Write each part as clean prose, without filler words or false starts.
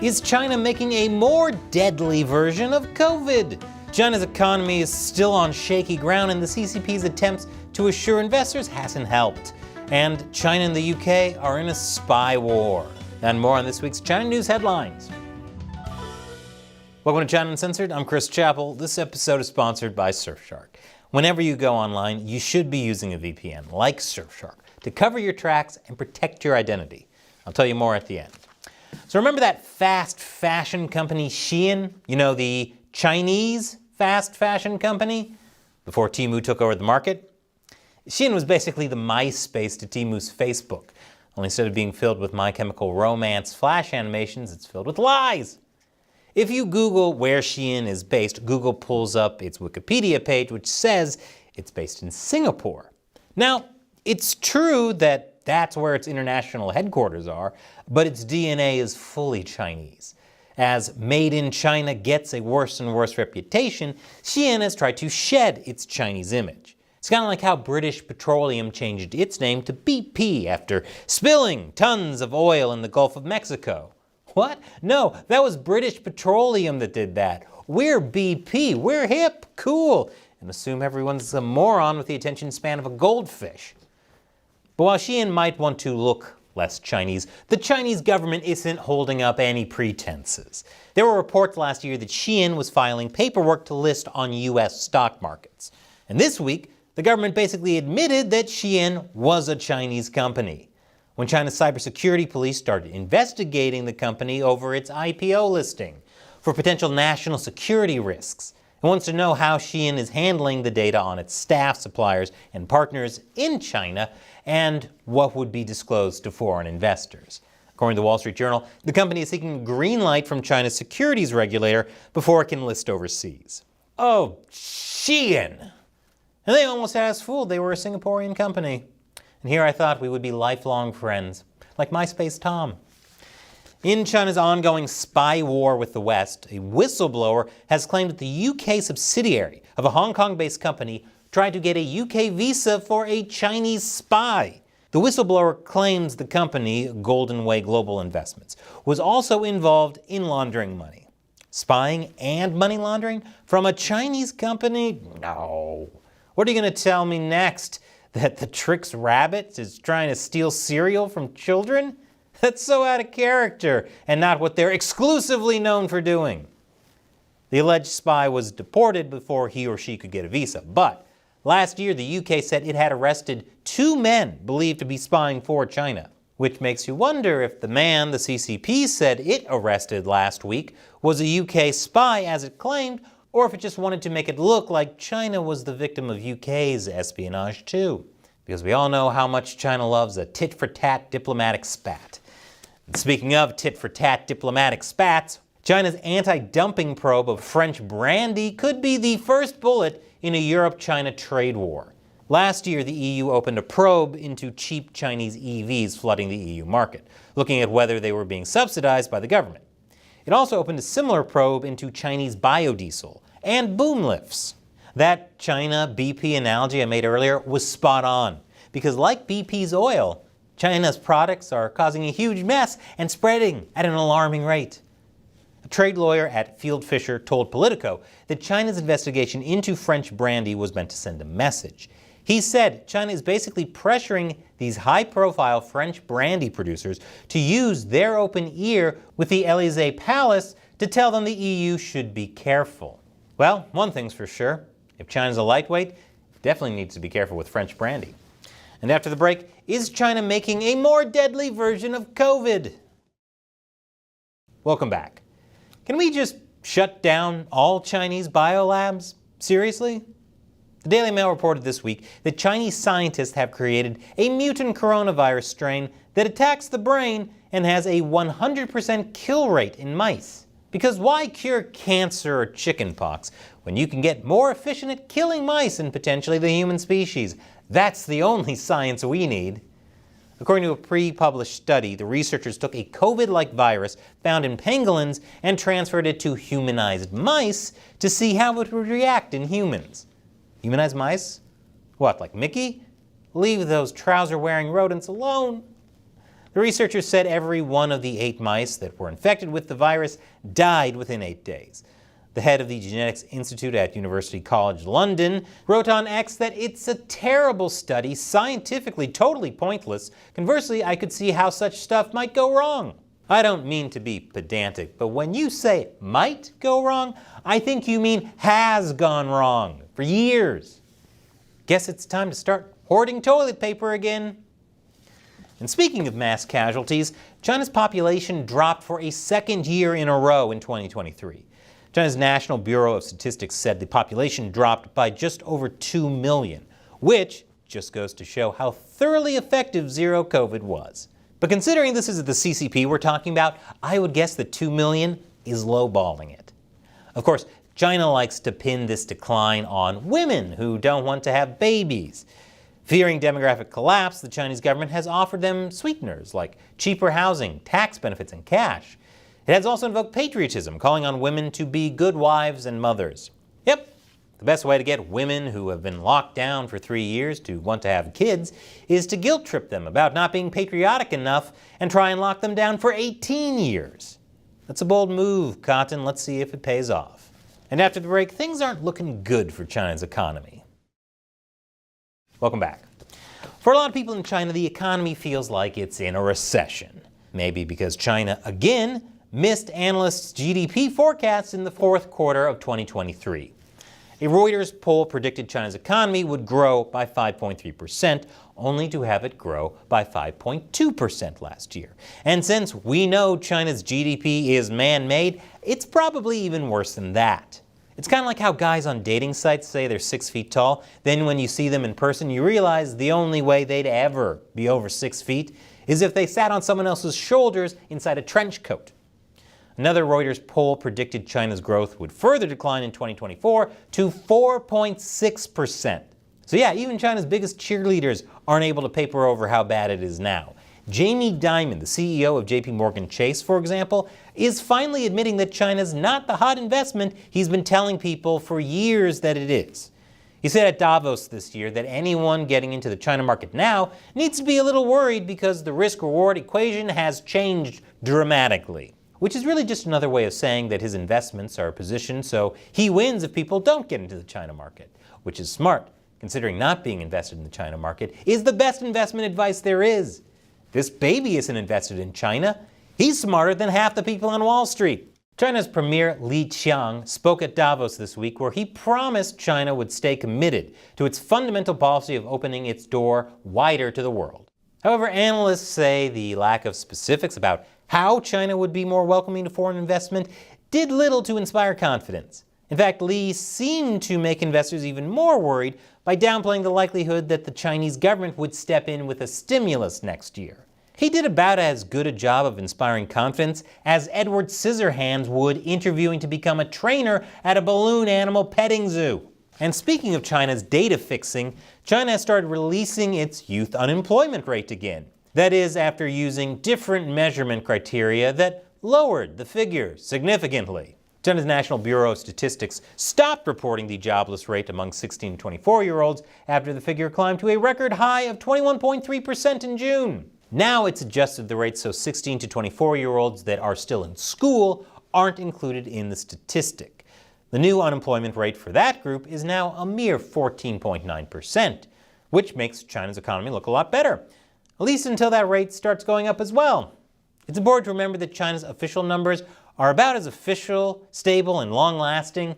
Is China making a more deadly version of COVID? China's economy is still on shaky ground, and the CCP's attempts to assure investors hasn't helped. And China and the UK are in a spy war. And more on this week's China News Headlines. Welcome to China Uncensored. I'm Chris Chappell. This episode is sponsored by Surfshark. Whenever you go online, you should be using a VPN like Surfshark to cover your tracks and protect your identity. I'll tell you more at the end. So remember that fast fashion company Shein? You know, the Chinese fast fashion company? Before Temu took over the market? Shein was basically the MySpace to Temu's Facebook. Only instead of being filled with My Chemical Romance flash animations, it's filled with lies. If you Google where Shein is based, Google pulls up its Wikipedia page, which says it's based in Singapore. Now, it's true that that's where its international headquarters are, but its DNA is fully Chinese. As Made in China gets a worse and worse reputation, Shein has tried to shed its Chinese image. It's kind of like how British Petroleum changed its name to BP after spilling tons of oil in the Gulf of Mexico. What? No, that was British Petroleum that did that. We're BP, we're hip, cool, and assume everyone's a moron with the attention span of a goldfish. But while Shein might want to look less Chinese, the Chinese government isn't holding up any pretenses. There were reports last year that Shein was filing paperwork to list on US stock markets. And this week, the government basically admitted that Shein was a Chinese company. When China's cybersecurity police started investigating the company over its IPO listing for potential national security risks, it wants to know how Shein is handling the data on its staff, suppliers, and partners in China, and what would be disclosed to foreign investors. According to the Wall Street Journal, the company is seeking a green light from China's securities regulator before it can list overseas. Oh, Shein! And they almost had us fooled. They were a Singaporean company. And here I thought we would be lifelong friends, like MySpace Tom. In China's ongoing spy war with the West, a whistleblower has claimed that the UK subsidiary of a Hong Kong-based company tried to get a UK visa for a Chinese spy. The whistleblower claims the company, Golden Way Global Investments, was also involved in laundering money. Spying and money laundering from a Chinese company? No. What are you going to tell me next? That the Trix Rabbit is trying to steal cereal from children? That's so out of character and not what they're exclusively known for doing. The alleged spy was deported before he or she could get a visa, but last year the UK said it had arrested 2 men believed to be spying for China, which makes you wonder if the man the CCP said it arrested last week was a UK spy as it claimed, or if it just wanted to make it look like China was the victim of UK's espionage too. Because we all know how much China loves a tit-for-tat diplomatic spat. And speaking of tit-for-tat diplomatic spats, China's anti-dumping probe of French brandy could be the first bullet in a Europe-China trade war. Last year, the EU opened a probe into cheap Chinese EVs flooding the EU market, looking at whether they were being subsidized by the government. It also opened a similar probe into Chinese biodiesel and boom lifts. That China BP analogy I made earlier was spot on, because like BP's oil, China's products are causing a huge mess and spreading at an alarming rate. A trade lawyer at Field Fisher told Politico that China's investigation into French brandy was meant to send a message. He said China is basically pressuring these high-profile French brandy producers to use their open ear with the Élysée Palace to tell them the EU should be careful. Well, one thing's for sure. If China's a lightweight, it definitely needs to be careful with French brandy. And after the break, is China making a more deadly version of COVID? Welcome back. Can we just shut down all Chinese biolabs? Seriously? The Daily Mail reported this week that Chinese scientists have created a mutant coronavirus strain that attacks the brain and has a 100% kill rate in mice. Because why cure cancer or chickenpox when you can get more efficient at killing mice and potentially the human species? That's the only science we need. According to a pre-published study, the researchers took a COVID-like virus found in pangolins and transferred it to humanized mice to see how it would react in humans. Humanized mice? What, like Mickey? Leave those trouser-wearing rodents alone. The researchers said every one of the 8 mice that were infected with the virus died within 8 days. The head of the Genetics Institute at University College London wrote on X that it's a terrible study, scientifically totally pointless. Conversely, I could see how such stuff might go wrong. I don't mean to be pedantic, but when you say might go wrong, I think you mean has gone wrong for years. Guess it's time to start hoarding toilet paper again. And speaking of mass casualties, China's population dropped for a second year in a row in 2023. China's National Bureau of Statistics said the population dropped by just over 2 million, which just goes to show how thoroughly effective zero COVID was. But considering this is the CCP we're talking about, I would guess that 2 million is lowballing it. Of course, China likes to pin this decline on women who don't want to have babies. Fearing demographic collapse, the Chinese government has offered them sweeteners like cheaper housing, tax benefits, and cash. It has also invoked patriotism, calling on women to be good wives and mothers. Yep, the best way to get women who have been locked down for 3 years to want to have kids is to guilt trip them about not being patriotic enough and try and lock them down for 18 years. That's a bold move, Cotton. Let's see if it pays off. And after the break, things aren't looking good for China's economy. Welcome back. For a lot of people in China, the economy feels like it's in a recession. Maybe because China, again, missed analysts' GDP forecasts in the fourth quarter of 2023. A Reuters poll predicted China's economy would grow by 5.3%, only to have it grow by 5.2% last year. And since we know China's GDP is man-made, it's probably even worse than that. It's kind of like how guys on dating sites say they're 6 feet tall, then when you see them in person, you realize the only way they'd ever be over 6 feet is if they sat on someone else's shoulders inside a trench coat. Another Reuters poll predicted China's growth would further decline in 2024 to 4.6%. So yeah, even China's biggest cheerleaders aren't able to paper over how bad it is now. Jamie Dimon, the CEO of JP Morgan Chase, for example, is finally admitting that China's not the hot investment he's been telling people for years that it is. He said at Davos this year that anyone getting into the China market now needs to be a little worried because the risk-reward equation has changed dramatically. Which is really just another way of saying that his investments are positioned so he wins if people don't get into the China market, which is smart, considering not being invested in the China market is the best investment advice there is. This baby isn't invested in China. He's smarter than half the people on Wall Street. China's Premier Li Qiang spoke at Davos this week where he promised China would stay committed to its fundamental policy of opening its door wider to the world. However, analysts say the lack of specifics about how China would be more welcoming to foreign investment did little to inspire confidence. In fact, Li seemed to make investors even more worried by downplaying the likelihood that the Chinese government would step in with a stimulus next year. He did about as good a job of inspiring confidence as Edward Scissorhands would interviewing to become a trainer at a balloon animal petting zoo. And speaking of China's data fixing, China has started releasing its youth unemployment rate again. That is, after using different measurement criteria that lowered the figure significantly. China's National Bureau of Statistics stopped reporting the jobless rate among 16 to 24-year-olds after the figure climbed to a record high of 21.3% in June. Now it's adjusted the rate so 16 to 24-year-olds that are still in school aren't included in the statistic. The new unemployment rate for that group is now a mere 14.9%, which makes China's economy look a lot better. At least until that rate starts going up as well. It's important to remember that China's official numbers are about as official, stable, and long-lasting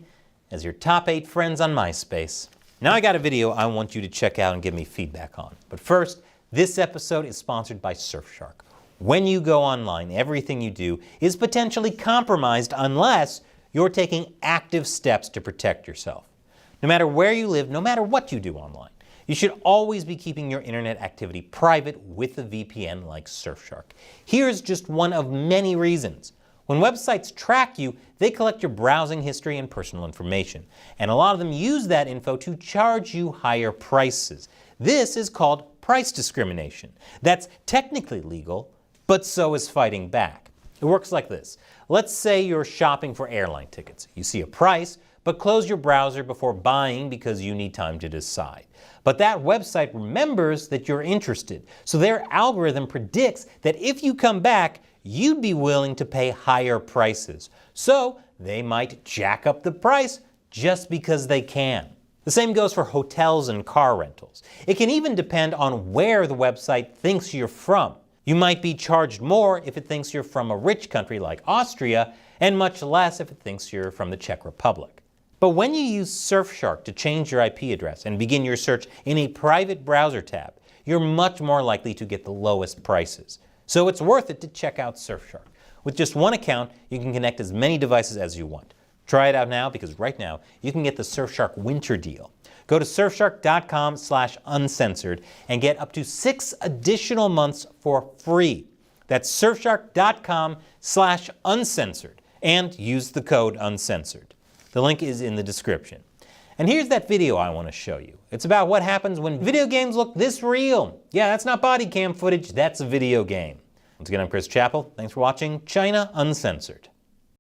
as your top 8 friends on MySpace. Now I got a video I want you to check out and give me feedback on. But first, this episode is sponsored by Surfshark. When you go online, everything you do is potentially compromised unless you're taking active steps to protect yourself. No matter where you live, no matter what you do online, you should always be keeping your internet activity private with a VPN like Surfshark. Here's just one of many reasons. When websites track you, they collect your browsing history and personal information. And a lot of them use that info to charge you higher prices. This is called price discrimination. That's technically legal, but so is fighting back. It works like this. Let's say you're shopping for airline tickets. You see a price, but close your browser before buying because you need time to decide. But that website remembers that you're interested, so their algorithm predicts that if you come back, you'd be willing to pay higher prices. So they might jack up the price just because they can. The same goes for hotels and car rentals. It can even depend on where the website thinks you're from. You might be charged more if it thinks you're from a rich country like Austria, and much less if it thinks you're from the Czech Republic. But when you use Surfshark to change your IP address and begin your search in a private browser tab, you're much more likely to get the lowest prices. So it's worth it to check out Surfshark. With just one account, you can connect as many devices as you want. Try it out now because right now you can get the Surfshark winter deal. Go to surfshark.com/uncensored and get up to 6 additional months for free. That's surfshark.com/uncensored and use the code uncensored. The link is in the description. And here's that video I want to show you. It's about what happens when video games look this real. Yeah, that's not body cam footage, that's a video game. Once again, I'm Chris Chappell. Thanks for watching China Uncensored.